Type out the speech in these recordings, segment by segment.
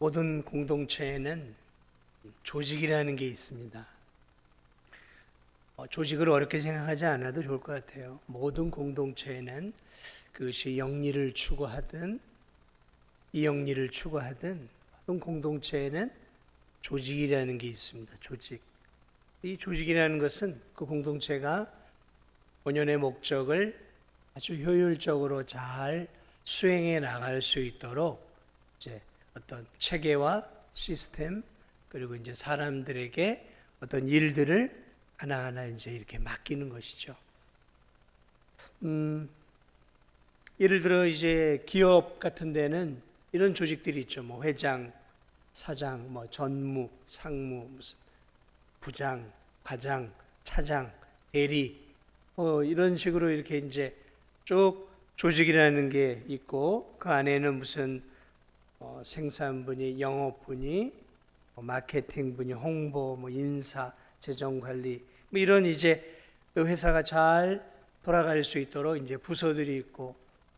모든 공동체에는 조직이라는 게 있습니다. 조직을 어렵게 생각하지 않아도 좋을 것 같아요. 모든 공동체에는 그것이 영리를 추구하든 이영리를 추구하든 모든 공동체에는 조직이라는 게 있습니다. 조직. 이 조직이라는 것은 그 공동체가 본연의 목적을 아주 효율적으로 잘 수행해 나갈 수 있도록 이제 어떤 체계와 시스템 그리고 이제 사람들에게 어떤 일들을 하나하나 이제 이렇게 맡기는 것이죠. 예를 들어 이제 기업 같은 데는 이런 조직들이 있죠. 뭐 회장, 사장, 뭐 전무, 상무, 무슨 부장, 과장, 차장, 대리, 이런 식으로 이렇게 이제 쭉 조직이라는 게 있고 그 안에는 무슨 생산분이, 영업분이, 마케팅분이, 홍보, 뭐 인사, 재정관리, 뭐 이런 이제 그 회사가 잘 돌아갈 수 있도록 이제 부서들이 있고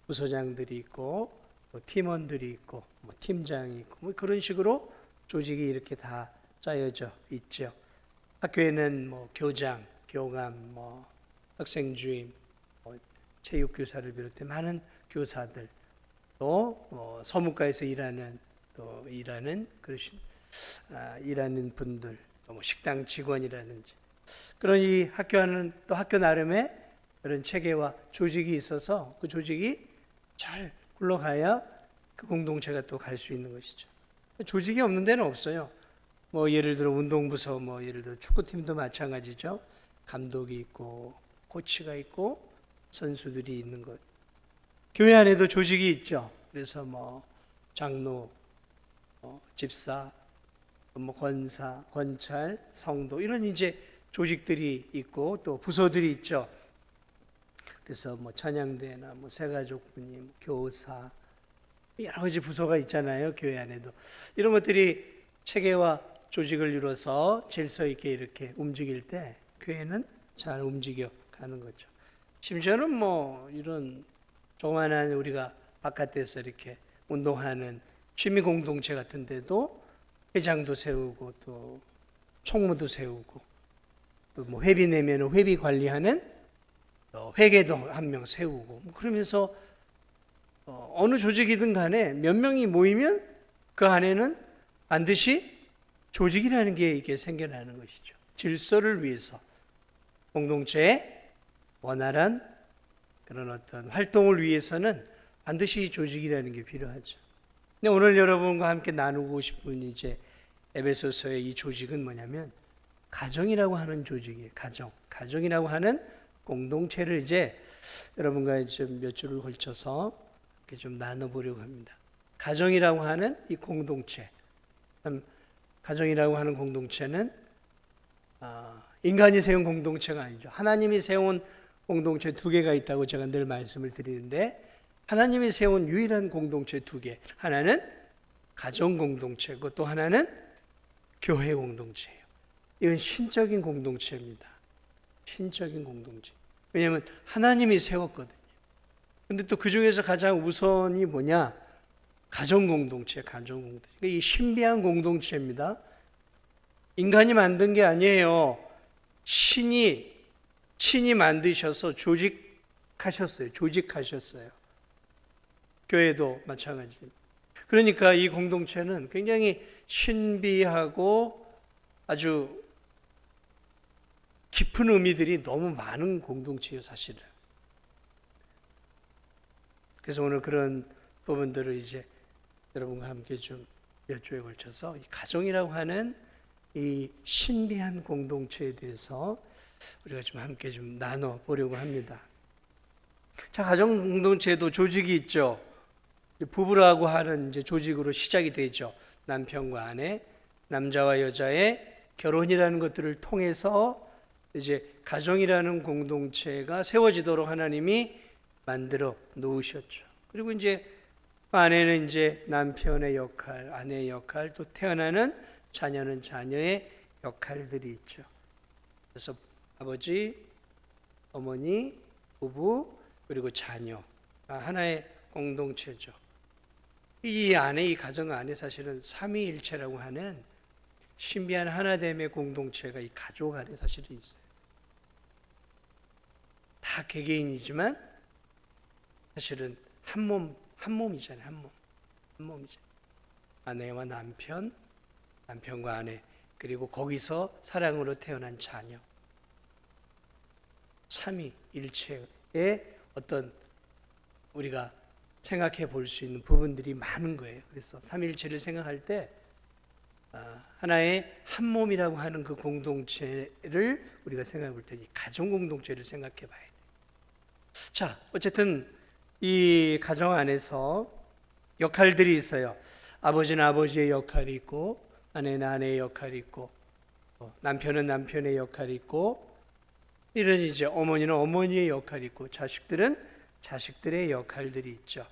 부서장들이 있고 또 팀원들이 있고 뭐 팀장이 있고 뭐 그런 식으로 조직이 이렇게 다 짜여져 있죠. 학교에는 뭐 교장, 교감, 뭐 학생주임, 뭐 체육교사를 비롯해 많은 교사들, 또 서무과에서 일하는 일하는 분들, 또 뭐 식당 직원이라든지 그런 이 학교는 또 학교 나름의 그런 체계와 조직이 있어서 그 조직이 잘 굴러가야 그 공동체가 또 갈 수 있는 것이죠. 조직이 없는 데는 없어요. 뭐 예를 들어 운동부서, 뭐 예를 들어 축구팀도 마찬가지죠. 감독이 있고 코치가 있고 선수들이 있는 것. 교회 안에도 조직이 있죠. 그래서 뭐 장로, 집사, 뭐 권사, 권찰, 성도 이런 이제 조직들이 있고 또 부서들이 있죠. 그래서 뭐 찬양대나 뭐 새가족분이, 뭐 교사 여러 가지 부서가 있잖아요. 교회 안에도 이런 것들이 체계와 조직을 이루어서 질서 있게 이렇게 움직일 때 교회는 잘 움직여 가는 거죠. 심지어는 뭐 이런 조그만한 우리가 바깥에서 이렇게 운동하는 취미 공동체 같은 데도 회장도 세우고 또 총무도 세우고 또 뭐 회비 내면 회비 관리하는 회계도 한 명 세우고 뭐 그러면서 어느 조직이든 간에 몇 명이 모이면 그 안에는 반드시 조직이라는 게 이렇게 생겨나는 것이죠. 질서를 위해서 공동체의 원활한 그런 어떤 활동을 위해서는 반드시 조직이라는 게 필요하죠. 근데 오늘 여러분과 함께 나누고 싶은 이제 에베소서의 이 조직은 뭐냐면 가정이라고 하는 조직이에요. 가정이라고 하는 공동체를 이제 여러분과 좀 몇 주를 걸쳐서 이렇게 좀 나눠보려고 합니다. 가정이라고 하는 이 공동체, 가정이라고 하는 공동체는 인간이 세운 공동체가 아니죠. 하나님이 세운 공동체 두 개가 있다고 제가 늘 말씀을 드리는데 하나님이 세운 유일한 공동체 두 개. 하나는 가정 공동체고 또 하나는 교회 공동체예요. 이건 신적인 공동체입니다. 신적인 공동체. 왜냐하면 하나님이 세웠거든요. 근데 또 그 중에서 가장 우선이 뭐냐? 가정 공동체, 가정 공동체. 이 신비한 공동체입니다. 인간이 만든 게 아니에요. 신이 만드셔서 조직하셨어요. 교회도 마찬가지입니다. 그러니까 이 공동체는 굉장히 신비하고 아주 깊은 의미들이 너무 많은 공동체예요, 사실은. 그래서 오늘 그런 부분들을 이제 여러분과 함께 좀 몇 주에 걸쳐서 이 가정이라고 하는 이 신비한 공동체에 대해서 우리가 좀 함께 좀 나눠 보려고 합니다. 자, 가정 공동체에도 조직이 있죠. 부부라고 하는 이제 조직으로 시작이 되죠. 남편과 아내, 남자와 여자의 결혼이라는 것들을 통해서 이제 가정이라는 공동체가 세워지도록 하나님이 만들어 놓으셨죠. 그리고 이제 아내는 이제 남편의 역할, 아내의 역할, 또 태어나는 자녀는 자녀의 역할들이 있죠. 그래서 아버지, 어머니, 부부, 그리고 자녀 하나의 공동체죠. 이 안에, 이 가정 안에 사실은 삼위일체라고 하는 신비한 하나됨의 공동체가 이 가족 안에 사실은 있어요. 다 개개인이지만 사실은 한 몸이잖아요. 한 몸이죠. 아내와 남편, 남편과 아내, 그리고 거기서 사랑으로 태어난 자녀. 삼위일체의 어떤 우리가 생각해 볼 수 있는 부분들이 많은 거예요. 그래서 삼위일체를 생각할 때 하나의 한 몸이라고 하는 그 공동체를 우리가 생각해 볼 때니 가정 공동체를 생각해 봐야 돼요. 자, 어쨌든 이 가정 안에서 역할들이 있어요. 아버지는 아버지의 역할이 있고, 아내는 아내의 역할이 있고, 남편은 남편의 역할이 있고, 이런 이제 어머니는 어머니의 역할이 있고, 자식들은 자식들의 역할들이 있죠.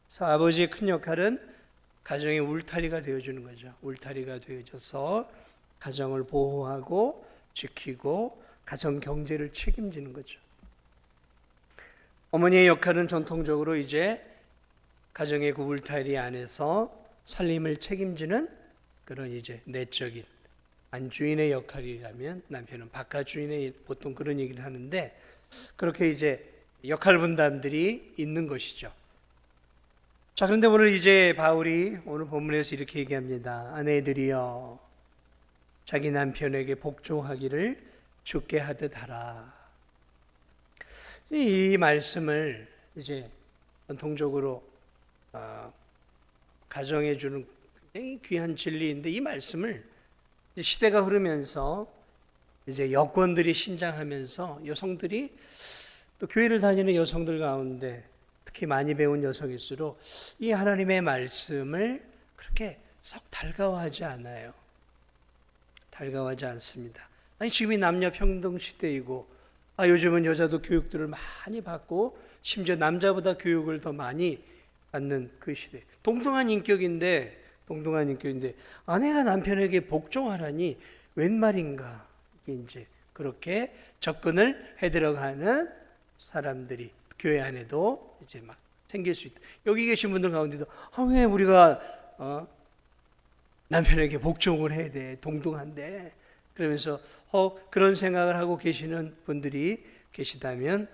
그래서 아버지의 큰 역할은 가정의 울타리가 되어주는 거죠. 울타리가 되어줘서 가정을 보호하고 지키고 가정 경제를 책임지는 거죠. 어머니의 역할은 전통적으로 이제 가정의 그 울타리 안에서 살림을 책임지는 그런 이제 내적인 안주인의 역할이라면 남편은 바깥 주인의 보통 그런 얘기를 하는데 그렇게 이제 역할 분담들이 있는 것이죠. 자, 그런데 오늘 이제 바울이 오늘 본문에서 이렇게 얘기합니다. 아내들이여 자기 남편에게 복종하기를 주께 하듯 하라. 이 말씀을 이제 전통적으로 가정해 주는 굉장히 귀한 진리인데 이 말씀을 시대가 흐르면서 이제 여권들이 신장하면서 여성들이 또 교회를 다니는 여성들 가운데 특히 많이 배운 여성일수록 이 하나님의 말씀을 그렇게 썩 달가워하지 않아요. 달가워하지 않습니다. 아니 지금이 남녀 평등 시대이고 요즘은 여자도 교육들을 많이 받고 심지어 남자보다 교육을 더 많이 받는 그 시대. 동등한 인격인데 아내가 남편에게 복종하라니 웬 말인가? 이게 이제 그렇게 접근을 해 들어가는 사람들이 교회 안에도 이제 막 생길 수 있다. 여기 계신 분들 가운데도 왜 우리가 남편에게 복종을 해야 돼? 동등한데. 그러면서 그런 생각을 하고 계시는 분들이 계시다면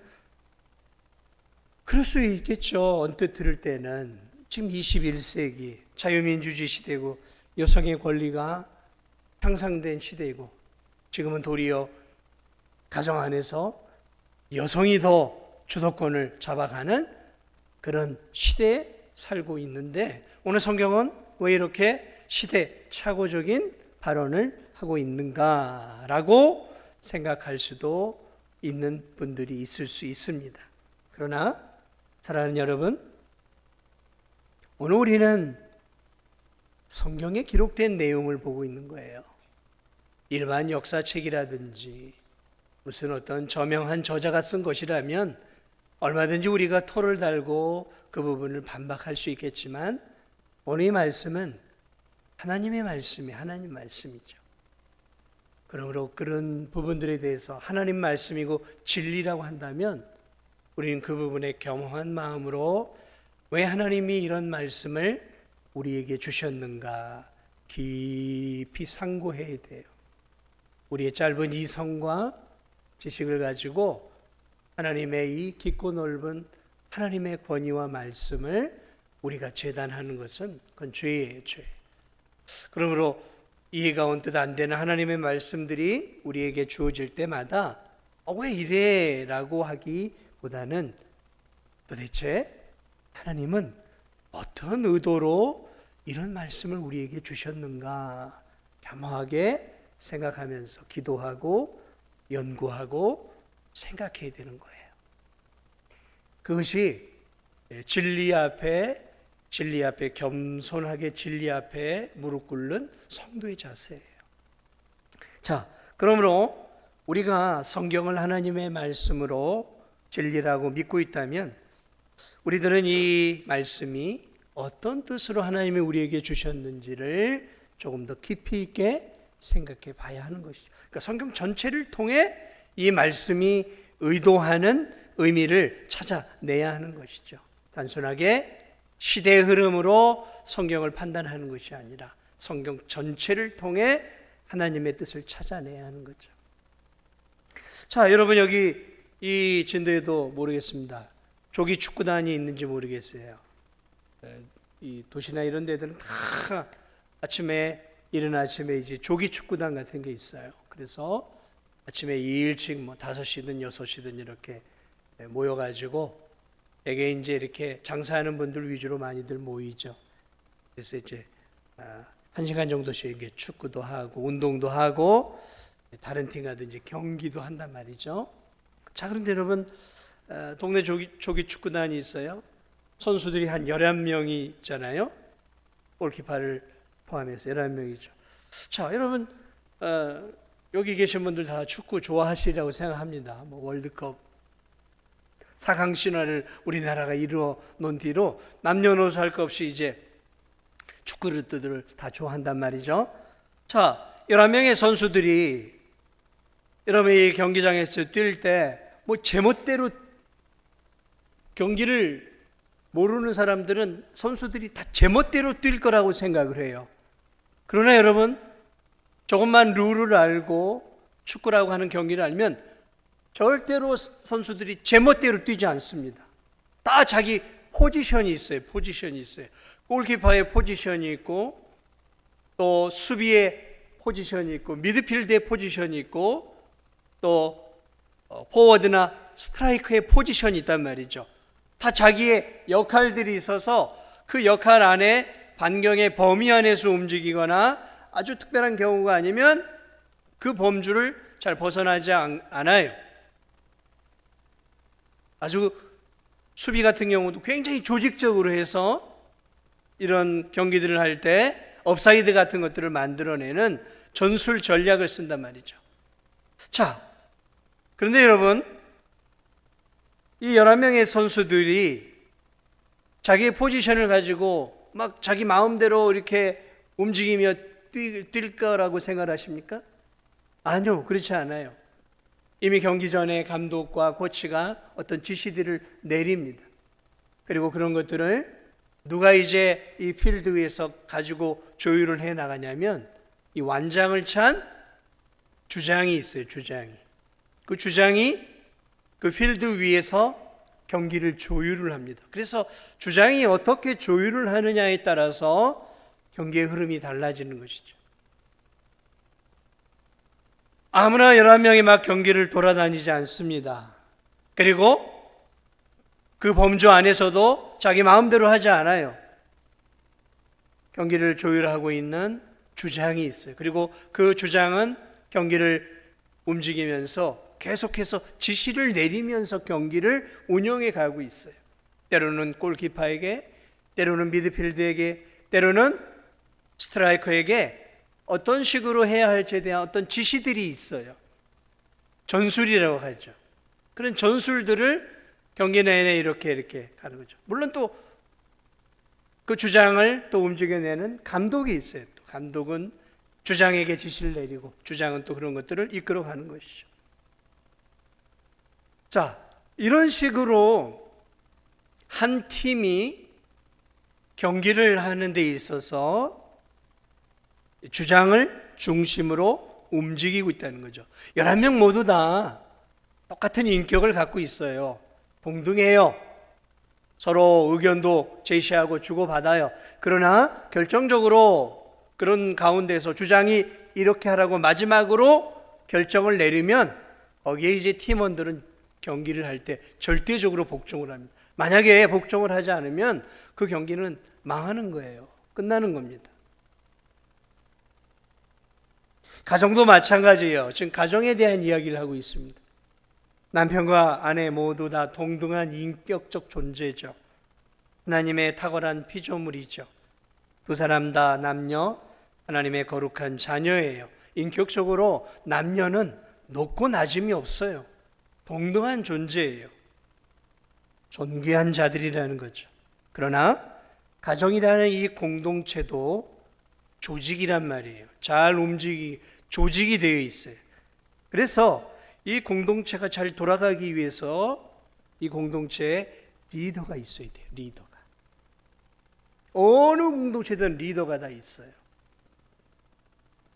그럴 수 있겠죠. 언뜻 들을 때는 지금 21세기 자유민주주의 시대고 여성의 권리가 향상된 시대이고 지금은 도리어 가정 안에서 여성이 더 주도권을 잡아가는 그런 시대에 살고 있는데 오늘 성경은 왜 이렇게 시대착오적인 발언을 하고 있는가라고 생각할 수도 있는 분들이 있을 수 있습니다. 그러나 사랑하는 여러분, 오늘 우리는 성경에 기록된 내용을 보고 있는 거예요. 일반 역사책이라든지 무슨 어떤 저명한 저자가 쓴 것이라면 얼마든지 우리가 토를 달고 그 부분을 반박할 수 있겠지만 오늘 이 말씀은 하나님의 말씀이 하나님 말씀이죠. 그러므로 그런 부분들에 대해서 하나님 말씀이고 진리라고 한다면 우리는 그 부분에 겸허한 마음으로 왜 하나님이 이런 말씀을 우리에게 주셨는가 깊이 상고해야 돼요. 우리의 짧은 이성과 지식을 가지고 하나님의 이 깊고 넓은 하나님의 권위와 말씀을 우리가 재단하는 것은 그건 죄예요, 죄. 그러므로 이해가 언뜻 안 되는 하나님의 말씀들이 우리에게 주어질 때마다 왜 이래? 라고 하기보다는 도대체 하나님은 어떤 의도로 이런 말씀을 우리에게 주셨는가 겸허하게 생각하면서 기도하고 연구하고 생각해야 되는 거예요. 그것이 진리 앞에 겸손하게 진리 앞에 무릎 꿇는 성도의 자세예요. 자, 그러므로 우리가 성경을 하나님의 말씀으로 진리라고 믿고 있다면 우리들은 이 말씀이 어떤 뜻으로 하나님이 우리에게 주셨는지를 조금 더 깊이 있게 생각해 봐야 하는 것이죠. 그러니까 성경 전체를 통해 이 말씀이 의도하는 의미를 찾아내야 하는 것이죠. 단순하게 시대의 흐름으로 성경을 판단하는 것이 아니라 성경 전체를 통해 하나님의 뜻을 찾아내야 하는 거죠. 자, 여러분 여기 이 진도에도 모르겠습니다. 조기 축구단이 있는지 모르겠어요. 이 도시나 이런 데들은 다 아침에 이른 아침에 이제 조기 축구단 같은 게 있어요. 그래서 아침에 일찍 5시든 6시든 이렇게 모여가지고 대개 이제 이렇게 장사하는 분들 위주로 많이들 모이죠. 그래서 이제 1시간 정도씩 이게 축구도 하고 운동도 하고 다른 팀 가도 이제 경기도 한단 말이죠. 자, 그런데 여러분 동네 조기 축구단이 있어요. 선수들이 한 11명이 있잖아요. 골키퍼를 포함해서 11명이죠. 자, 여러분 여기 계신 분들 다 축구 좋아하시리라고 생각합니다. 월드컵 4강 신화를 우리나라가 이루어 놓은 뒤로 남녀노소 할 것 없이 이제 축구를 다 좋아한단 말이죠. 자, 11명의 선수들이 여러분이 경기장에서 뛸 때 제멋대로 경기를 모르는 사람들은 선수들이 다 제멋대로 뛸 거라고 생각을 해요. 그러나 여러분 조금만 룰을 알고 축구라고 하는 경기를 알면 절대로 선수들이 제멋대로 뛰지 않습니다. 다 자기 포지션이 있어요. 골키퍼의 포지션이 있고 또 수비의 포지션이 있고 미드필드의 포지션이 있고 또 포워드나 스트라이커의 포지션이 있단 말이죠. 다 자기의 역할들이 있어서 그 역할 안에 반경의 범위 안에서 움직이거나 아주 특별한 경우가 아니면 그 범주를 잘 벗어나지 않아요. 아주 수비 같은 경우도 굉장히 조직적으로 해서 이런 경기들을 할 때 업사이드 같은 것들을 만들어내는 전술 전략을 쓴단 말이죠. 자, 그런데 여러분 이 11명의 선수들이 자기의 포지션을 가지고 막 자기 마음대로 이렇게 움직이며 뛸 거라고 생각하십니까? 아니요, 그렇지 않아요. 이미 경기 전에 감독과 코치가 어떤 지시들을 내립니다. 그리고 그런 것들을 누가 이제 이 필드 위에서 가지고 조율을 해 나가냐면 이 완장을 찬 주장이 있어요. 그 주장이 그 필드 위에서 경기를 조율을 합니다. 그래서 주장이 어떻게 조율을 하느냐에 따라서 경기의 흐름이 달라지는 것이죠. 아무나 11명이 막 경기를 돌아다니지 않습니다. 그리고 그 범주 안에서도 자기 마음대로 하지 않아요. 경기를 조율하고 있는 주장이 있어요. 그리고 그 주장은 경기를 움직이면서 계속해서 지시를 내리면서 경기를 운영해 가고 있어요. 때로는 골키퍼에게, 때로는 미드필드에게, 때로는 스트라이커에게 어떤 식으로 해야 할지에 대한 어떤 지시들이 있어요. 전술이라고 하죠. 그런 전술들을 경기 내내 이렇게 가는 거죠. 물론 또 그 주장을 또 움직여내는 감독이 있어요. 또 감독은 주장에게 지시를 내리고 주장은 또 그런 것들을 이끌어가는 것이죠. 자, 이런 식으로 한 팀이 경기를 하는 데 있어서 주장을 중심으로 움직이고 있다는 거죠. 11명 모두 다 똑같은 인격을 갖고 있어요. 동등해요. 서로 의견도 제시하고 주고받아요. 그러나 결정적으로 그런 가운데서 주장이 이렇게 하라고 마지막으로 결정을 내리면 거기에 이제 팀원들은 경기를 할 때 절대적으로 복종을 합니다. 만약에 복종을 하지 않으면 그 경기는 망하는 거예요. 끝나는 겁니다. 가정도 마찬가지예요. 지금 가정에 대한 이야기를 하고 있습니다. 남편과 아내 모두 다 동등한 인격적 존재죠. 하나님의 탁월한 피조물이죠. 두 사람 다 남녀 하나님의 거룩한 자녀예요. 인격적으로 남녀는 높고 낮음이 없어요. 동등한 존재예요. 존귀한 자들이라는 거죠. 그러나 가정이라는 이 공동체도 조직이란 말이에요. 잘 조직이 되어 있어요. 그래서 이 공동체가 잘 돌아가기 위해서 이 공동체에 리더가 있어야 돼요. 리더가. 어느 공동체든 리더가 다 있어요.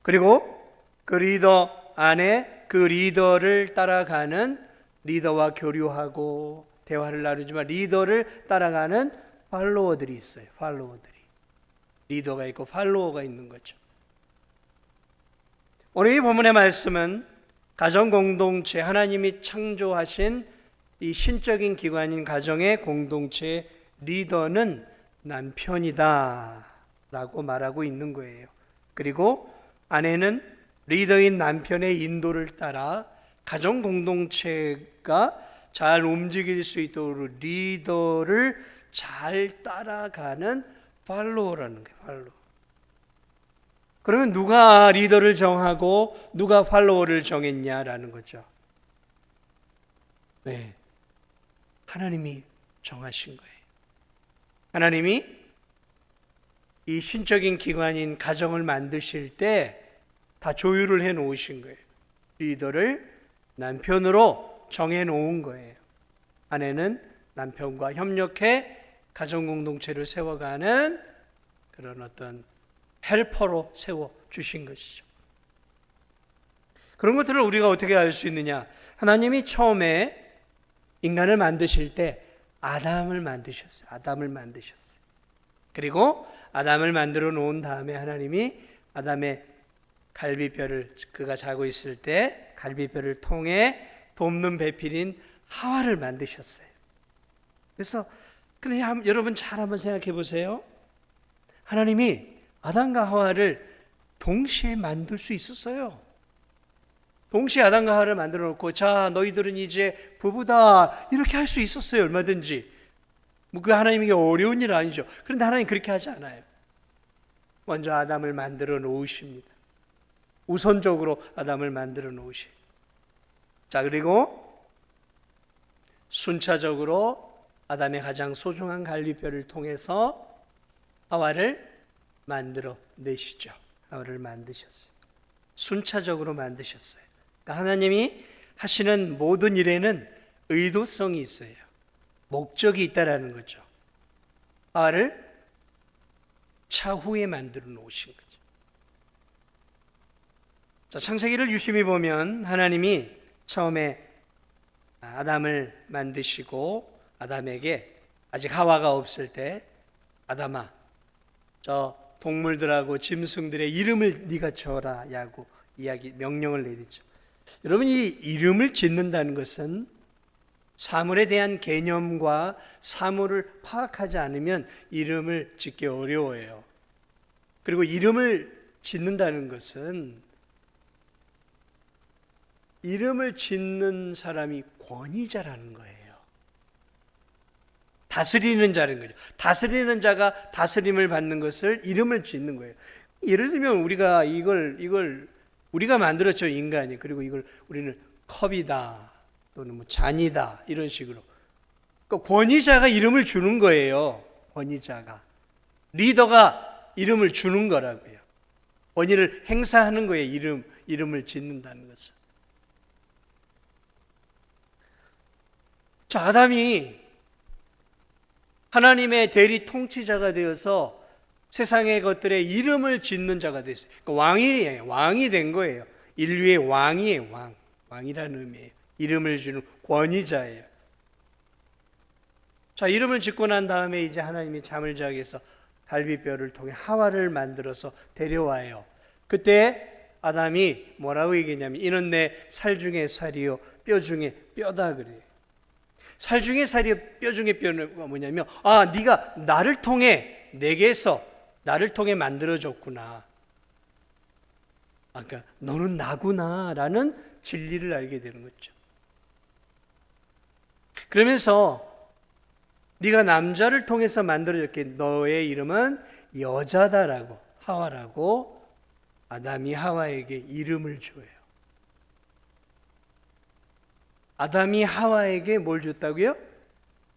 그리고 그 리더 안에 그 리더를 따라가는, 리더와 교류하고 대화를 나누지만 리더를 따라가는 팔로워들이 있어요. 팔로워들이. 리더가 있고 팔로워가 있는 거죠. 오늘 이 본문의 말씀은 가정 공동체, 하나님이 창조하신 이 신적인 기관인 가정의 공동체의 리더는 남편이다 라고 말하고 있는 거예요. 그리고 아내는 리더인 남편의 인도를 따라 가정 공동체가 잘 움직일 수 있도록 리더를 잘 따라가는 팔로워라는 거예요. 팔로워. 그러면 누가 리더를 정하고 누가 팔로워를 정했냐라는 거죠. 네, 하나님이 정하신 거예요. 하나님이 이 신적인 기관인 가정을 만드실 때 다 조율을 해 놓으신 거예요. 리더를 남편으로 정해 놓은 거예요. 아내는 남편과 협력해 가정 공동체를 세워가는 그런 어떤 헬퍼로 세워 주신 것이죠. 그런 것들을 우리가 어떻게 알 수 있느냐? 하나님이 처음에 인간을 만드실 때 아담을 만드셨어요. 아담을 만드셨어요. 그리고 아담을 만들어 놓은 다음에 하나님이 아담의 갈비뼈를, 그가 자고 있을 때 갈비뼈를 통해 돕는 배필인 하와를 만드셨어요. 그래서 근데 여러분 잘 한번 생각해 보세요. 하나님이 아담과 하와를 동시에 만들 수 있었어요. 동시에 아담과 하와를 만들어 놓고 자 너희들은 이제 부부다 이렇게 할 수 있었어요. 얼마든지. 뭐 그 하나님에게 어려운 일 아니죠. 그런데 하나님 그렇게 하지 않아요. 먼저 아담을 만들어 놓으십니다. 우선적으로 아담을 만들어 놓으시. 자, 그리고 순차적으로 아담의 가장 소중한 갈비뼈를 통해서 하와를 만들어 내시죠. 하와를 만드셨어요. 순차적으로 만드셨어요. 그러니까 하나님이 하시는 모든 일에는 의도성이 있어요. 목적이 있다라는 거죠. 하와를 차후에 만들어 놓으신 거죠. 자, 창세기를 유심히 보면 하나님이 처음에 아담을 만드시고 아담에게 아직 하와가 없을 때 아담아, 저 동물들하고 짐승들의 이름을 네가 지어라라고 명령을 내리죠. 여러분, 이 이름을 짓는다는 것은 사물에 대한 개념과 사물을 파악하지 않으면 이름을 짓기 어려워요. 그리고 이름을 짓는다는 것은 이름을 짓는 사람이 권위자라는 거예요. 다스리는 자라는 거죠. 다스리는 자가 다스림을 받는 것을 이름을 짓는 거예요. 예를 들면 우리가 이걸 우리가 만들었죠, 인간이. 그리고 이걸 우리는 컵이다 또는 뭐 잔이다 이런 식으로. 그러니까 권위자가 이름을 주는 거예요. 권위자가. 리더가 이름을 주는 거라고요. 권위를 행사하는 거예요. 이름을 짓는다는 것은. 자, 아담이 하나님의 대리 통치자가 되어서 세상의 것들의 이름을 짓는 자가 됐어요. 그러니까 왕이 된 거예요. 인류의 왕이에요. 왕이라는 의미예요. 이름을 주는 권위자예요. 자, 이름을 짓고 난 다음에 이제 하나님이 잠을 자게 해서 갈비뼈를 통해 하와를 만들어서 데려와요. 그때 아담이 뭐라고 얘기했냐면 이는 내 살 중에 살이요 뼈 중에 뼈다 그래요. 살 중에 살이요 뼈 중에 뼈는 뭐냐면 네가 나를 통해 내게서 나를 통해 만들어졌구나. 그러니까 너는 나구나라는 진리를 알게 되는 거죠. 그러면서 네가 남자를 통해서 만들어졌기에 너의 이름은 여자다라고, 하와라고 아담이 하와에게 이름을 줘요. 아담이 하와에게 뭘 줬다고요?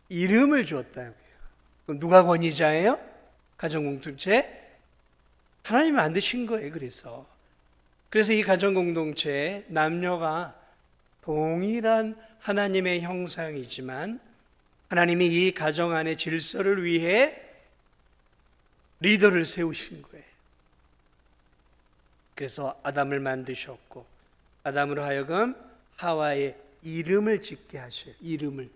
이름을 줬다고요. 그럼 누가 권위자예요? 가정공동체? 하나님이 만드신 거예요. 그래서 이 가정공동체에 남녀가 동일한 하나님의 형상이지만 하나님이 이 가정 안의 질서를 위해 리더를 세우신 거예요. 그래서 아담을 만드셨고 아담으로 하여금 하와의 이름을 짓게 하셔요. 이름을.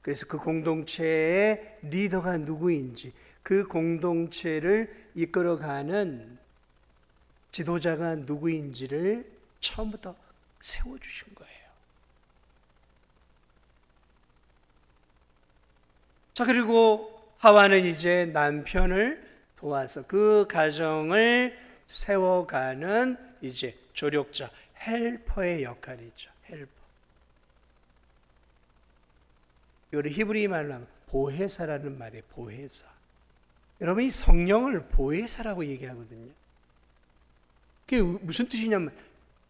그래서 그 공동체의 리더가 누구인지, 그 공동체를 이끌어가는 지도자가 누구인지를 처음부터 세워주신 거예요. 자, 그리고 하와는 이제 남편을 도와서 그 가정을 세워가는 이제 조력자, 헬퍼의 역할이죠. 헬퍼. 이거를 히브리 말로 하면 보혜사라는 말이에요. 보혜사. 여러분, 이 성령을 보혜사라고 얘기하거든요. 그게 무슨 뜻이냐면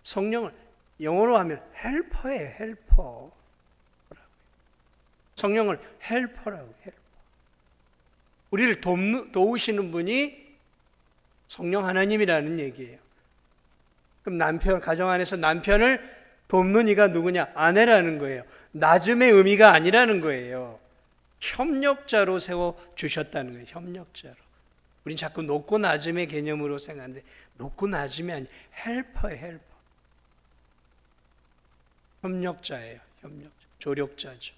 성령을 영어로 하면 헬퍼예요. 헬퍼. 성령을 헬퍼라고. 헬퍼. 우리를 도우시는 분이 성령 하나님이라는 얘기예요. 그럼 남편, 가정 안에서 남편을 돕는 이가 누구냐? 아내라는 거예요. 낮음의 의미가 아니라는 거예요. 협력자로 세워주셨다는 거예요. 협력자로. 우린 자꾸 높고 낮음의 개념으로 생각하는데 높고 낮음이 아니 헬퍼예요. 헬퍼. 협력자예요. 협력자. 조력자죠.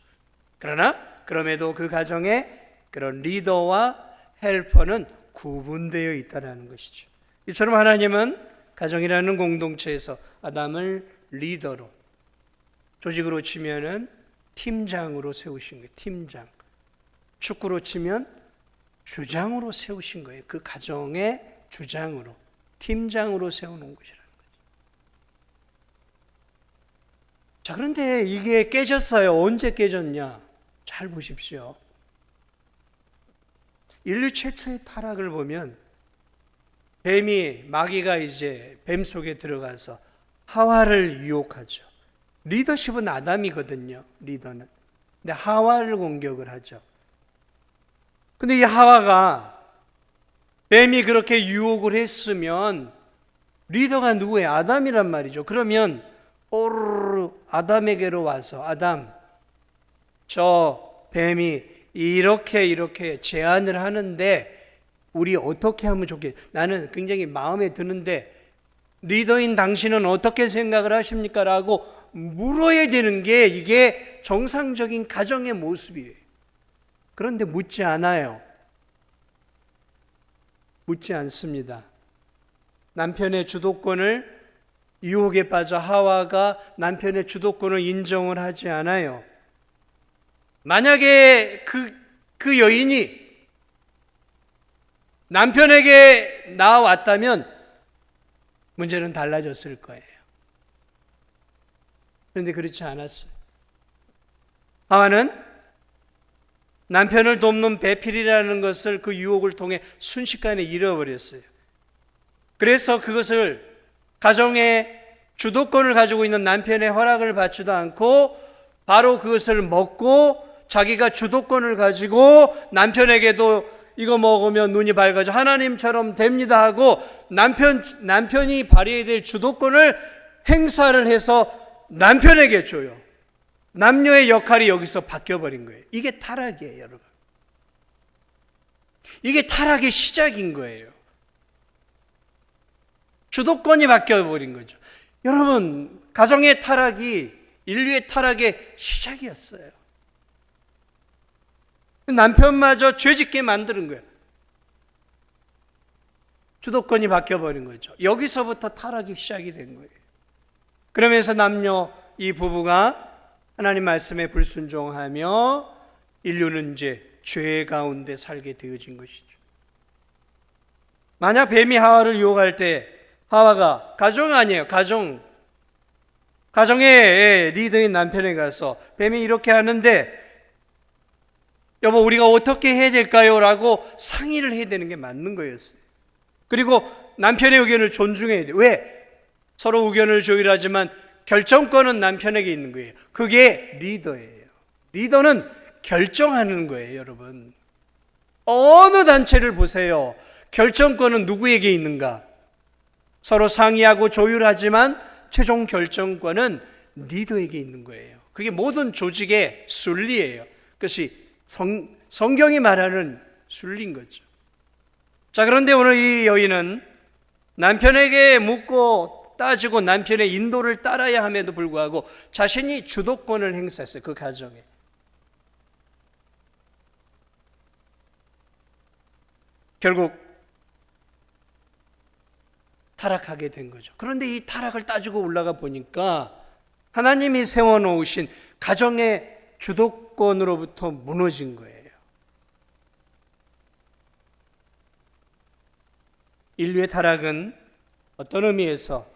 그러나 그럼에도 그 가정에 그런 리더와 헬퍼는 구분되어 있다는 것이죠. 이처럼 하나님은 가정이라는 공동체에서 아담을 리더로, 조직으로 치면은 팀장으로 세우신 거예요. 팀장. 축구로 치면 주장으로 세우신 거예요. 그 가정의 주장으로, 팀장으로 세우는 것이라는 거죠. 자, 그런데 이게 깨졌어요. 언제 깨졌냐? 잘 보십시오. 인류 최초의 타락을 보면 마귀가 이제 뱀 속에 들어가서 하와를 유혹하죠. 리더십은 아담이거든요. 리더는. 근데 하와를 공격을 하죠. 근데 이 하와가 뱀이 그렇게 유혹을 했으면 리더가 누구예요? 아담이란 말이죠. 그러면 오르르 아담에게로 와서 아담, 저 뱀이 이렇게 제안을 하는데 우리 어떻게 하면 좋겠어요? 나는 굉장히 마음에 드는데 리더인 당신은 어떻게 생각을 하십니까? 라고 물어야 되는 게 이게 정상적인 가정의 모습이에요. 그런데 묻지 않아요. 묻지 않습니다. 남편의 주도권을 유혹에 빠져 하와가 남편의 주도권을 인정을 하지 않아요. 만약에 그 여인이 남편에게 나왔다면 문제는 달라졌을 거예요. 그런데 그렇지 않았어요. 하와는 남편을 돕는 배필이라는 것을 그 유혹을 통해 순식간에 잃어버렸어요. 그래서 그것을 가정의 주도권을 가지고 있는 남편의 허락을 받지도 않고 바로 그것을 먹고 자기가 주도권을 가지고 남편에게도 이거 먹으면 눈이 밝아져 하나님처럼 됩니다 하고 남편이 발휘해야 될 주도권을 행사를 해서 남편에게 줘요. 남녀의 역할이 여기서 바뀌어버린 거예요. 이게 타락이에요, 여러분. 이게 타락의 시작인 거예요. 주도권이 바뀌어버린 거죠. 여러분, 가정의 타락이 인류의 타락의 시작이었어요. 남편마저 죄짓게 만드는 거예요. 주도권이 바뀌어버린 거죠. 여기서부터 타락이 시작이 된 거예요. 그러면서 남녀 이 부부가 하나님 말씀에 불순종하며 인류는 이제 죄 가운데 살게 되어진 것이죠. 만약 뱀이 하와를 유혹할 때 하와가 가정 아니에요. 가정의 리더인 남편에 가서 뱀이 이렇게 하는데 여보 우리가 어떻게 해야 될까요? 라고 상의를 해야 되는 게 맞는 거였어요. 그리고 남편의 의견을 존중해야 돼요. 왜? 서로 의견을 조율하지만 결정권은 남편에게 있는 거예요. 그게 리더예요. 리더는 결정하는 거예요, 여러분. 어느 단체를 보세요. 결정권은 누구에게 있는가? 서로 상의하고 조율하지만 최종 결정권은 리더에게 있는 거예요. 그게 모든 조직의 순리예요. 그것이 성경이 말하는 순리인 거죠. 자, 그런데 오늘 이 여인은 남편에게 묻고 따지고 남편의 인도를 따라야 함에도 불구하고 자신이 주도권을 행사했어요. 그 가정에. 결국 타락하게 된 거죠. 그런데 이 타락을 따지고 올라가 보니까 하나님이 세워놓으신 가정의 주도권으로부터 무너진 거예요. 인류의 타락은 어떤 의미에서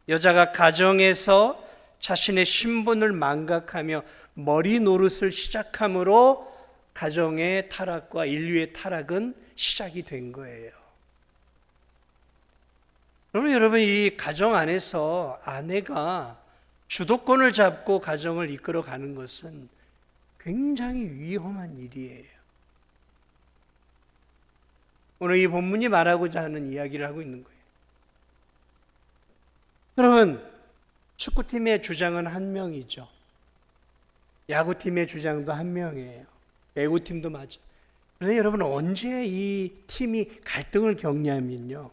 여자가 가정에서 자신의 신분을 망각하며 머리 노릇을 시작함으로 가정의 타락과 인류의 타락은 시작이 된 거예요. 그러면 여러분, 이 가정 안에서 아내가 주도권을 잡고 가정을 이끌어가는 것은 굉장히 위험한 일이에요. 오늘 이 본문이 말하고자 하는 이야기를 하고 있는 거예요. 여러분, 축구팀의 주장은 한 명이죠. 야구팀의 주장도 한 명이에요. 배구팀도 맞아요. 그런데 여러분, 언제 이 팀이 갈등을 겪냐면요,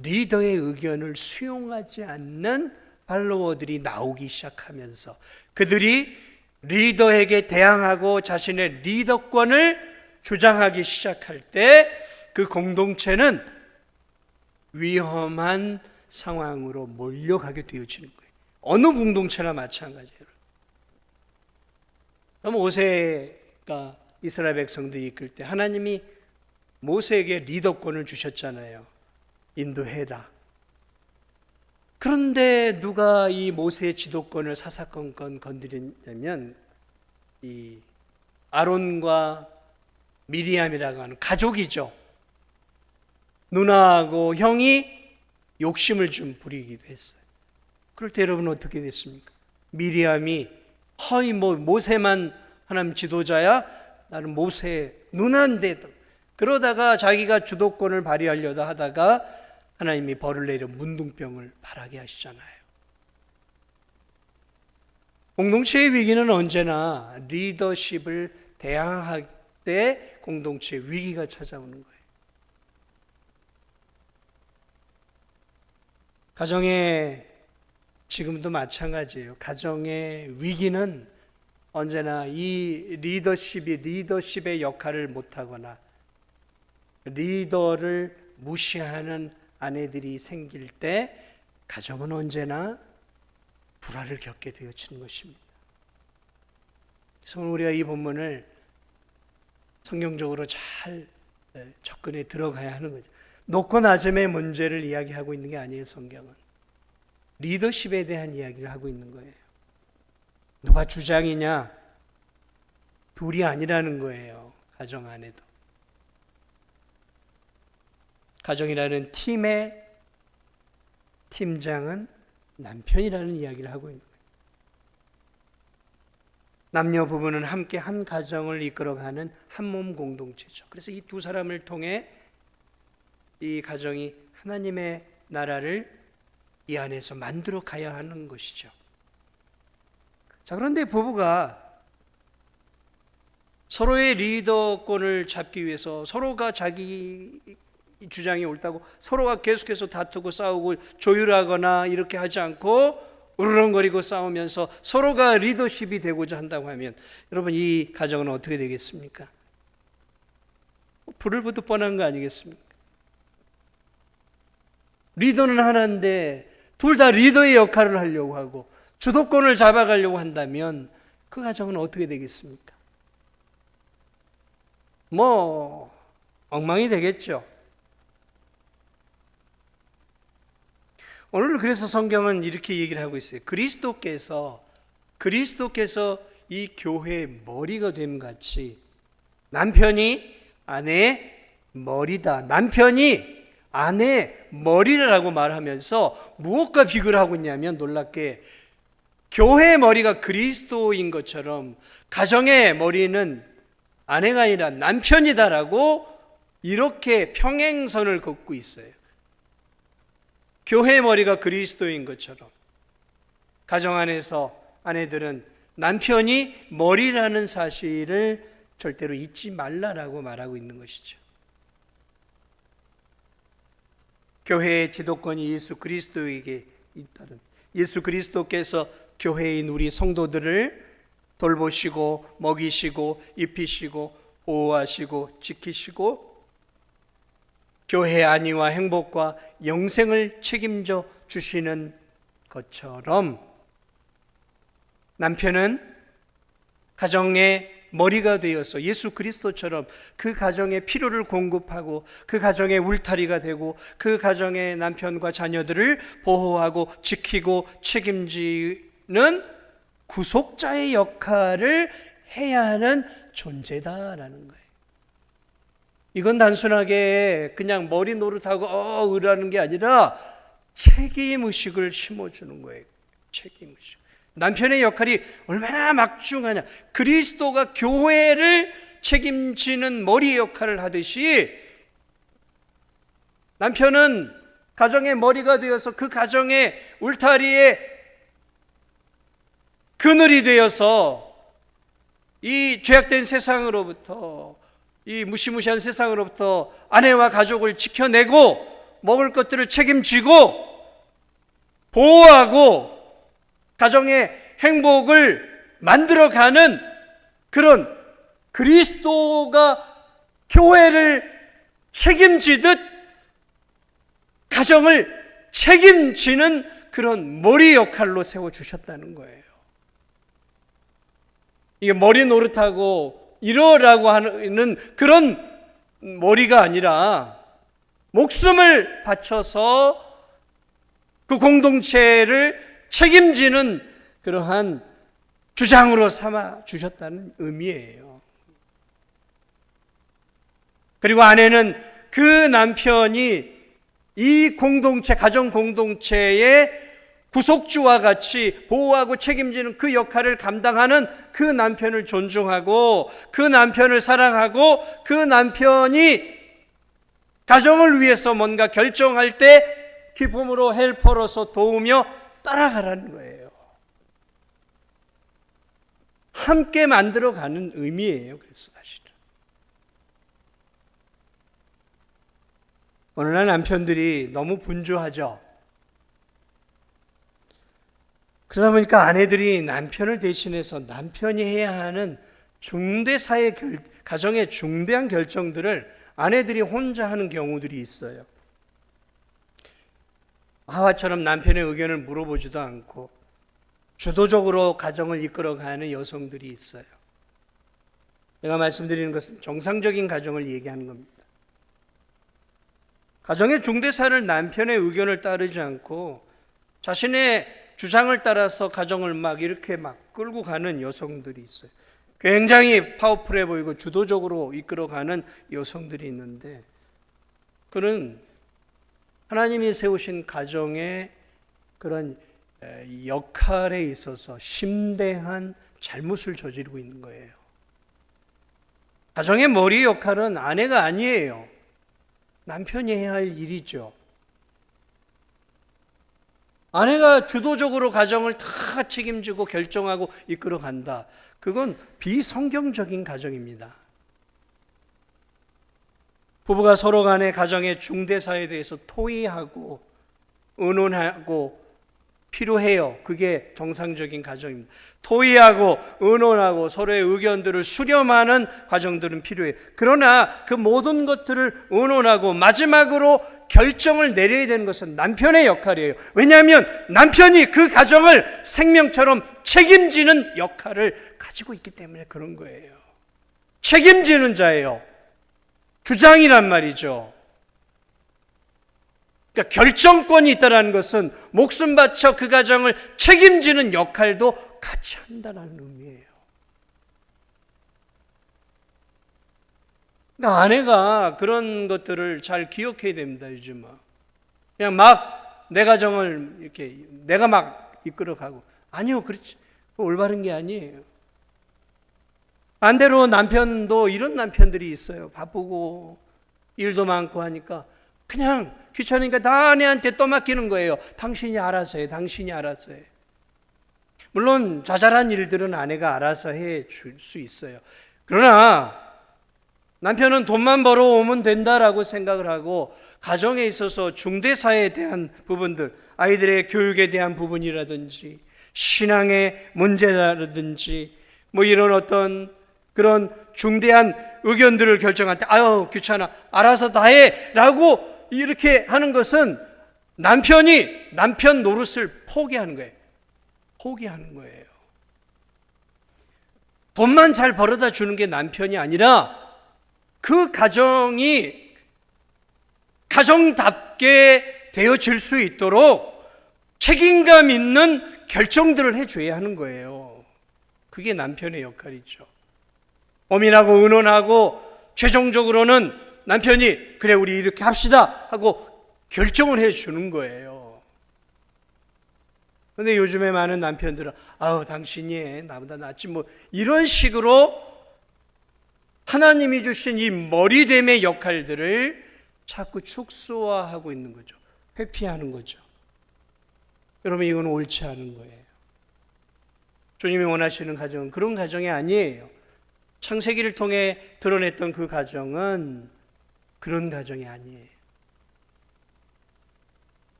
리더의 의견을 수용하지 않는 팔로워들이 나오기 시작하면서 그들이 리더에게 대항하고 자신의 리더권을 주장하기 시작할 때 그 공동체는 위험한 상황으로 몰려가게 되어지는 거예요. 어느 공동체나 마찬가지예요. 그럼 모세가 이스라엘 백성들이 이끌 때 하나님이 모세에게 리더권을 주셨잖아요. 인도해라. 그런데 누가 이 모세의 지도권을 사사건건 건드리냐면 이 아론과 미리암이라고 하는 가족이죠. 누나하고 형이 욕심을 좀 부리기도 했어요. 그럴 때 여러분 어떻게 됐습니까? 미리암이 허이 모세만 하나님 지도자야? 나는 모세 누나인데, 그러다가 자기가 주도권을 발휘하려다 하다가 하나님이 벌을 내려 문둥병을 발하게 하시잖아요. 공동체의 위기는 언제나 리더십을 대항할 때 공동체의 위기가 찾아오는 거예요. 가정의 지금도 마찬가지예요. 가정의 위기는 언제나 이 리더십의 역할을 못하거나 리더를 무시하는 아내들이 생길 때 가정은 언제나 불화를 겪게 되어지는 것입니다. 그래서 우리가 이 본문을 성경적으로 잘 접근해 들어가야 하는 거죠. 높고 낮음의 문제를 이야기하고 있는 게 아니에요. 성경은 리더십에 대한 이야기를 하고 있는 거예요. 누가 주장이냐? 둘이 아니라는 거예요. 가정 안에도. 가정이라는 팀의 팀장은 남편이라는 이야기를 하고 있는 거예요. 남녀 부부는 함께 한 가정을 이끌어가는 한 몸 공동체죠. 그래서 이 두 사람을 통해 이 가정이 하나님의 나라를 이 안에서 만들어 가야 하는 것이죠. 자, 그런데 부부가 서로의 리더권을 잡기 위해서 서로가 자기 주장이 옳다고 서로가 계속해서 다투고 싸우고 조율하거나 이렇게 하지 않고 으르렁거리고 싸우면서 서로가 리더십이 되고자 한다고 하면 여러분, 이 가정은 어떻게 되겠습니까? 불을 보듯 뻔한 거 아니겠습니까? 리더는 하나인데 둘 다 리더의 역할을 하려고 하고 주도권을 잡아가려고 한다면 그 가정은 어떻게 되겠습니까? 엉망이 되겠죠. 오늘 그래서 성경은 이렇게 얘기를 하고 있어요. 그리스도께서 이 교회의 머리가 됨 같이 남편이 아내의 머리다. 남편이 아내의 머리라고 말하면서 무엇과 비교를 하고 있냐면 놀랍게 교회의 머리가 그리스도인 것처럼 가정의 머리는 아내가 아니라 남편이다라고 이렇게 평행선을 걷고 있어요. 교회의 머리가 그리스도인 것처럼 가정 안에서 아내들은 남편이 머리라는 사실을 절대로 잊지 말라라고 말하고 있는 것이죠. 교회의 지도권이 예수 그리스도에게 있다는, 예수 그리스도께서 교회인 우리 성도들을 돌보시고 먹이시고 입히시고 보호하시고 지키시고 교회의 안위와 행복과 영생을 책임져 주시는 것처럼 남편은 가정의 머리가 되어서 예수 그리스도처럼 그 가정의 필요를 공급하고 그 가정의 울타리가 되고 그 가정의 남편과 자녀들을 보호하고 지키고 책임지는 구속자의 역할을 해야 하는 존재다라는 거예요. 이건 단순하게 그냥 머리 노릇하고 으라는 게 아니라 책임의식을 심어주는 거예요. 책임의식. 남편의 역할이 얼마나 막중하냐. 그리스도가 교회를 책임지는 머리 역할을 하듯이 남편은 가정의 머리가 되어서 그 가정의 울타리에 그늘이 되어서 이 죄악된 세상으로부터, 이 무시무시한 세상으로부터 아내와 가족을 지켜내고 먹을 것들을 책임지고 보호하고 가정의 행복을 만들어가는 그런 그리스도가 교회를 책임지듯 가정을 책임지는 그런 머리 역할로 세워주셨다는 거예요. 이게 머리 노릇하고 이러라고 하는 그런 머리가 아니라 목숨을 바쳐서 그 공동체를 책임지는 그러한 주장으로 삼아 주셨다는 의미예요. 그리고 아내는 그 남편이 이 공동체, 가정 공동체의 구속주와 같이 보호하고 책임지는 그 역할을 감당하는 그 남편을 존중하고 그 남편을 사랑하고 그 남편이 가정을 위해서 뭔가 결정할 때 기쁨으로 헬퍼로서 도우며 따라가라는 거예요. 함께 만들어가는 의미예요. 그래서 사실은 오늘날 남편들이 너무 분주하죠. 그러다 보니까 아내들이 남편을 대신해서 남편이 해야 하는 가정의 중대한 결정들을 아내들이 혼자 하는 경우들이 있어요. 하와처럼 남편의 의견을 물어보지도 않고 주도적으로 가정을 이끌어가는 여성들이 있어요. 제가 말씀드리는 것은 정상적인 가정을 얘기하는 겁니다. 가정의 중대사를 남편의 의견을 따르지 않고 자신의 주장을 따라서 가정을 이렇게 끌고 가는 여성들이 있어요. 굉장히 파워풀해 보이고 주도적으로 이끌어가는 여성들이 있는데 그는 하나님이 세우신 가정의 그런 역할에 있어서 심대한 잘못을 저지르고 있는 거예요. 가정의 머리 역할은 아내가 아니에요. 남편이 해야 할 일이죠. 아내가 주도적으로 가정을 다 책임지고 결정하고 이끌어 간다. 그건 비성경적인 가정입니다. 부부가 서로 간의 가정의 중대사에 대해서 토의하고 의논하고 필요해요. 그게 정상적인 가정입니다. 토의하고 의논하고 서로의 의견들을 수렴하는 과정들은 필요해요. 그러나 그 모든 것들을 의논하고 마지막으로 결정을 내려야 되는 것은 남편의 역할이에요. 왜냐하면 남편이 그 가정을 생명처럼 책임지는 역할을 가지고 있기 때문에 그런 거예요. 책임지는 자예요. 주장이란 말이죠. 그러니까 결정권이 있다는 것은 목숨 바쳐 그 가정을 책임지는 역할도 같이 한다는 의미예요. 그러니까 아내가 그런 것들을 잘 기억해야 됩니다. 요즘은 그냥 내 가정을 이렇게 내가 이끌어가고 아니요, 그렇지 올바른 게 아니에요. 반대로 남편도 이런 남편들이 있어요. 바쁘고 일도 많고 하니까 그냥 귀찮으니까 다 아내한테 떠맡기는 거예요. 당신이 알아서 해. 당신이 알아서 해. 물론 자잘한 일들은 아내가 알아서 해 줄 수 있어요. 그러나 남편은 돈만 벌어오면 된다라고 생각을 하고 가정에 있어서 중대사에 대한 부분들, 아이들의 교육에 대한 부분이라든지 신앙의 문제라든지 뭐 이런 어떤 그런 중대한 의견들을 결정할 때 아유 귀찮아 알아서 다 해라고 이렇게 하는 것은 남편이 남편 노릇을 포기하는 거예요. 포기하는 거예요. 돈만 잘 벌어다 주는 게 남편이 아니라 그 가정이 가정답게 되어질 수 있도록 책임감 있는 결정들을 해줘야 하는 거예요. 그게 남편의 역할이죠. 고민하고 의논하고 최종적으로는 남편이 그래 우리 이렇게 합시다 하고 결정을 해주는 거예요. 그런데 요즘에 많은 남편들은 아우 당신이 해 나보다 낫지 뭐 이런 식으로 하나님이 주신 이 머리됨의 역할들을 자꾸 축소화하고 있는 거죠. 회피하는 거죠. 여러분 이건 옳지 않은 거예요. 주님이 원하시는 가정은 그런 가정이 아니에요. 창세기를 통해 드러냈던 그 가정은 그런 가정이 아니에요.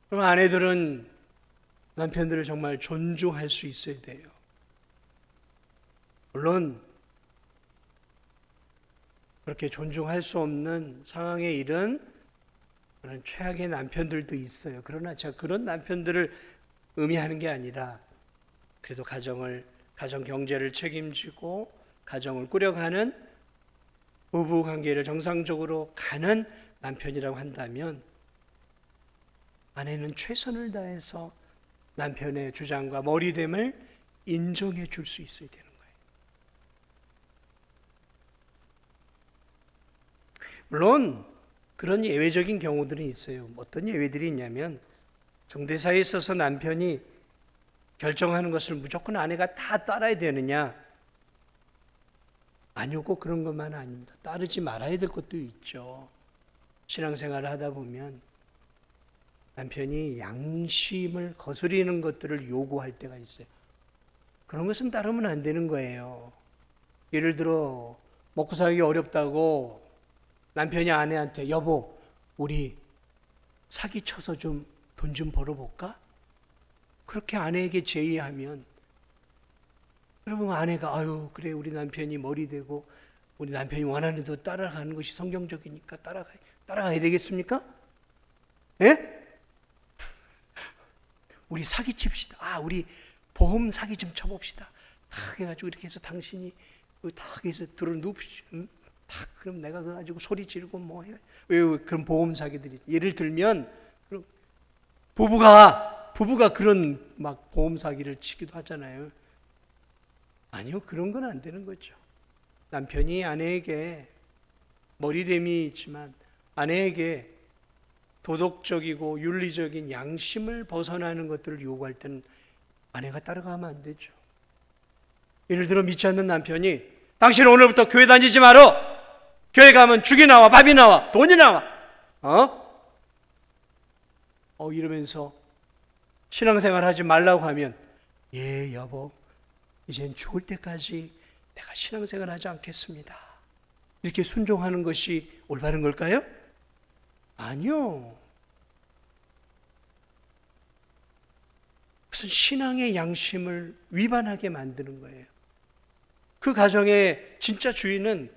그럼 아내들은 남편들을 정말 존중할 수 있어야 돼요. 물론 그렇게 존중할 수 없는 상황에 이른 그런 최악의 남편들도 있어요. 그러나 제가 그런 남편들을 의미하는 게 아니라 그래도 가정 경제를 책임지고 가정을 꾸려가는 부부 관계를 정상적으로 가는 남편이라고 한다면 아내는 최선을 다해서 남편의 주장과 머리됨을 인정해 줄 수 있어야 되는 거예요. 물론 그런 예외적인 경우들은 있어요. 어떤 예외들이 있냐면 중대사에 있어서 남편이 결정하는 것을 무조건 아내가 다 따라야 되느냐? 아니요, 꼭 그런 것만 아닙니다. 따르지 말아야 될 것도 있죠. 신앙생활을 하다 보면 남편이 양심을 거스리는 것들을 요구할 때가 있어요. 그런 것은 따르면 안 되는 거예요. 예를 들어 먹고 살기 어렵다고 남편이 아내한테 여보 우리 사기쳐서 좀 돈 좀 벌어볼까? 그렇게 아내에게 제의하면 그러면 아내가 아유 그래 우리 남편이 머리 대고 우리 남편이 원하는 대로 따라가는 것이 성경적이니까 따라가야 되겠습니까? 예? 우리 사기 칩시다. 우리 보험 사기 좀 쳐봅시다. 탁 해가지고 이렇게 해서 당신이 탁 해서 들어 눕히죠. 탁 그럼 내가 그거 가지고 소리 지르고 뭐 해. 왜 그런 보험 사기들이 예를 들면 그럼 부부가 그런 막 보험 사기를 치기도 하잖아요. 아니요, 그런 건 안 되는 거죠. 남편이 아내에게 머리됨이 있지만 아내에게 도덕적이고 윤리적인 양심을 벗어나는 것들을 요구할 때는 아내가 따라가면 안 되죠. 예를 들어 믿지 않는 남편이 당신 오늘부터 교회 다니지 말어. 교회 가면 죽이 나와 밥이 나와 돈이 나와. 이러면서 신앙생활 하지 말라고 하면 예 여보 이젠 죽을 때까지 내가 신앙생활 하지 않겠습니다. 이렇게 순종하는 것이 올바른 걸까요? 아니요. 무슨 신앙의 양심을 위반하게 만드는 거예요. 그 가정의 진짜 주인은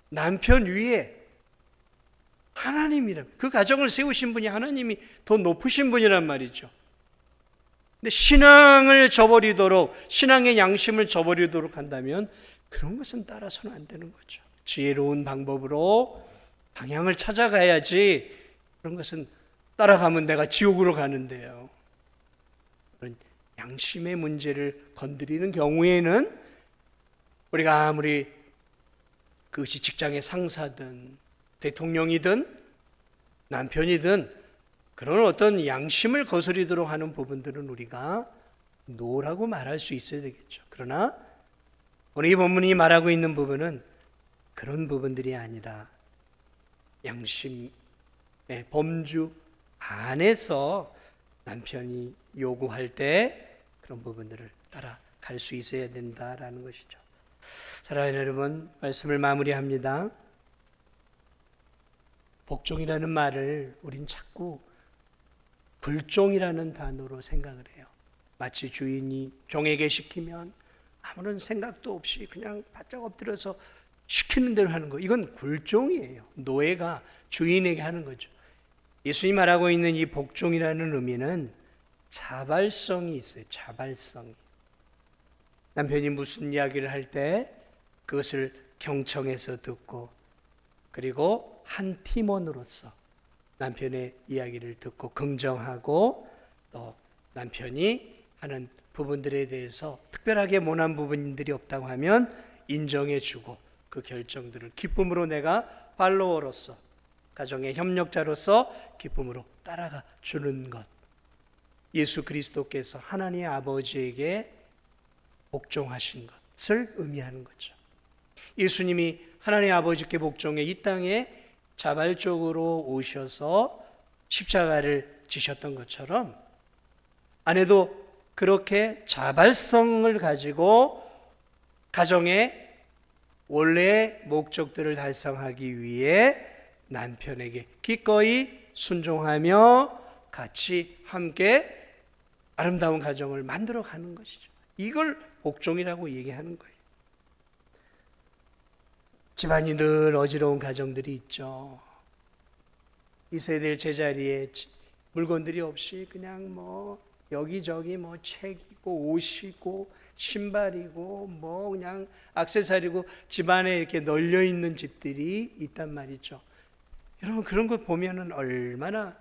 남편 위에 하나님이란 그 가정을 세우신 분이 하나님이 더 높으신 분이란 말이죠. 근데 신앙을 저버리도록 신앙의 양심을 저버리도록 한다면 그런 것은 따라서는 안 되는 거죠. 지혜로운 방법으로 방향을 찾아가야지 그런 것은 따라가면 내가 지옥으로 가는데요. 그런 양심의 문제를 건드리는 경우에는 우리가 아무리 그것이 직장의 상사든 대통령이든 남편이든 그런 어떤 양심을 거스리도록 하는 부분들은 우리가 노라고 말할 수 있어야 되겠죠. 그러나 오늘 이 본문이 말하고 있는 부분은 그런 부분들이 아니라 양심의 범주 안에서 남편이 요구할 때 그런 부분들을 따라갈 수 있어야 된다라는 것이죠. 사랑하는 여러분, 말씀을 마무리합니다. 복종이라는 말을 우린 자꾸 불종이라는 단어로 생각을 해요. 마치 주인이 종에게 시키면 아무런 생각도 없이 그냥 바짝 엎드려서 시키는 대로 하는 거. 이건 굴종이에요. 노예가 주인에게 하는 거죠. 예수님 말하고 있는 이 복종이라는 의미는 자발성이 있어요. 자발성이. 남편이 무슨 이야기를 할 때 그것을 경청해서 듣고, 그리고 한 팀원으로서 남편의 이야기를 듣고 긍정하고, 또 남편이 하는 부분들에 대해서 특별하게 못한 부분들이 없다고 하면 인정해주고, 그 결정들을 기쁨으로 내가 팔로워로서, 가정의 협력자로서 기쁨으로 따라가 주는 것. 예수 그리스도께서 하나님 아버지에게 복종하신 것을 의미하는 거죠. 예수님이 하나님 아버지께 복종해 이 땅에 자발적으로 오셔서 십자가를 지셨던 것처럼, 아내도 그렇게 자발성을 가지고 가정의 원래의 목적들을 달성하기 위해 남편에게 기꺼이 순종하며 같이 함께 아름다운 가정을 만들어가는 것이죠. 이걸 복종이라고 얘기하는 거예요. 집안이 늘 어지러운 가정들이 있죠. 있어야 될 제자리에 물건들이 없이 그냥 여기저기 책이고 옷이고 신발이고 그냥 액세서리고 집안에 이렇게 널려 있는 집들이 있단 말이죠. 여러분, 그런 걸 보면은 얼마나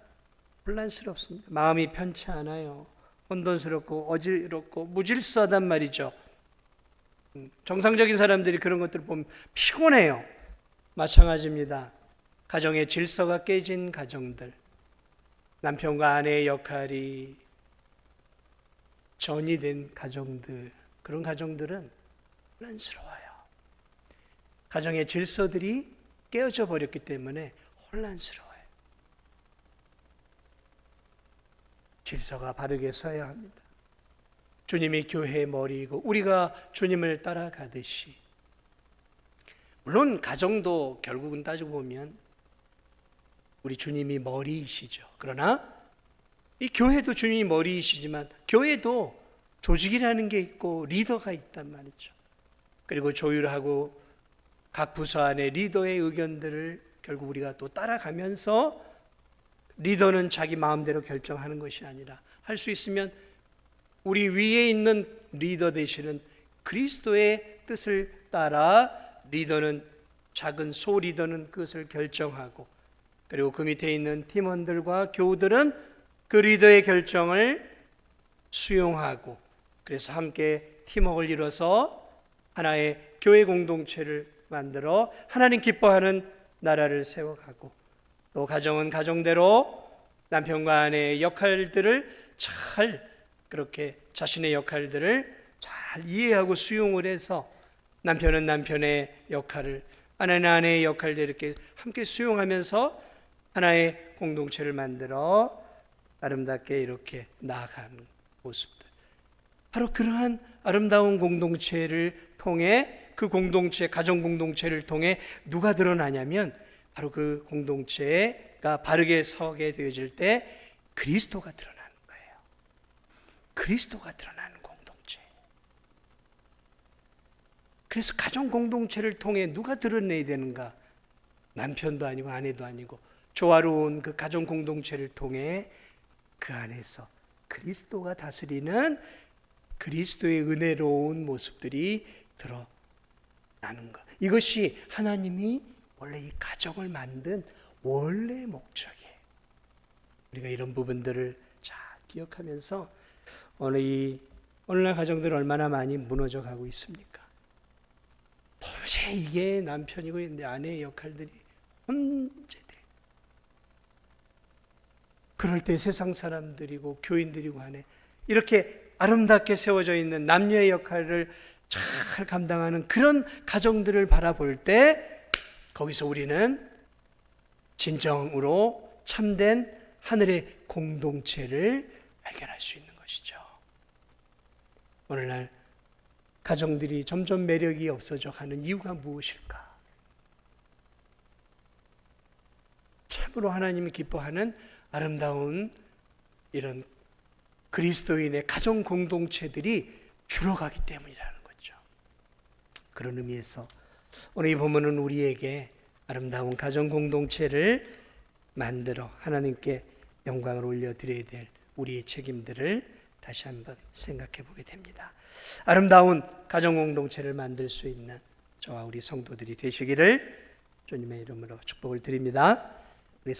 혼란스럽습니다. 마음이 편치 않아요. 혼돈스럽고 어지럽고 무질서하단 말이죠. 정상적인 사람들이 그런 것들을 보면 피곤해요. 마찬가지입니다. 가정의 질서가 깨진 가정들, 남편과 아내의 역할이 전이된 가정들, 그런 가정들은 혼란스러워요. 가정의 질서들이 깨어져 버렸기 때문에 혼란스러워요. 질서가 바르게 서야 합니다. 주님이 교회의 머리이고 우리가 주님을 따라가듯이, 물론 가정도 결국은 따지고 보면 우리 주님이 머리이시죠. 그러나 이 교회도 주님이 머리이시지만 교회도 조직이라는 게 있고 리더가 있단 말이죠. 그리고 조율하고 각 부서 안에 리더의 의견들을 결국 우리가 또 따라가면서, 리더는 자기 마음대로 결정하는 것이 아니라 할 수 있으면 우리 위에 있는 리더 되시는 그리스도의 뜻을 따라 리더는, 작은 소 리더는 그것을 결정하고, 그리고 그 밑에 있는 팀원들과 교우들은 그 리더의 결정을 수용하고, 그래서 함께 팀워크를 이뤄서 하나의 교회 공동체를 만들어 하나님 기뻐하는 나라를 세워가고, 또 가정은 가정대로 남편과 아내의 역할들을 잘, 그렇게 자신의 역할들을 잘 이해하고 수용을 해서 남편은 남편의 역할을, 아내는 아내의 역할들 이렇게 함께 수용하면서 하나의 공동체를 만들어 아름답게 이렇게 나아가는 모습들. 바로 그러한 아름다운 공동체를 통해, 그 공동체, 가정 공동체를 통해 누가 드러나냐면 바로 그 공동체가 바르게 서게 되어질 때 그리스도가 드러나는 거예요. 그리스도가 드러나는 공동체. 그래서 가정 공동체를 통해 누가 드러내야 되는가? 남편도 아니고 아내도 아니고 조화로운 그 가정 공동체를 통해 그 안에서 그리스도가 다스리는 그리스도의 은혜로운 모습들이 드러나는 것. 이것이 하나님이 원래 이 가정을 만든 원래 목적이에요. 우리가 이런 부분들을 잘 기억하면서 오늘날 가정들 얼마나 많이 무너져 가고 있습니까? 도저히 이게 남편이고 내 아내의 역할들이 혼재돼. 그럴 때 세상 사람들이고 교인들이고 하네, 이렇게 아름답게 세워져 있는 남녀의 역할을 잘 감당하는 그런 가정들을 바라볼 때, 거기서 우리는 진정으로 참된 하늘의 공동체를 발견할 수 있는 것이죠. 오늘날 가정들이 점점 매력이 없어져 가는 이유가 무엇일까? 참으로 하나님이 기뻐하는 아름다운 이런 그리스도인의 가정 공동체들이 줄어가기 때문이라는 거죠. 그런 의미에서 오늘 이 본문은 우리에게 아름다운 가정 공동체를 만들어 하나님께 영광을 올려드려야 될 우리의 책임들을 다시 한번 생각해 보게 됩니다. 아름다운 가정 공동체를 만들 수 있는 저와 우리 성도들이 되시기를 주님의 이름으로 축복을 드립니다. 우리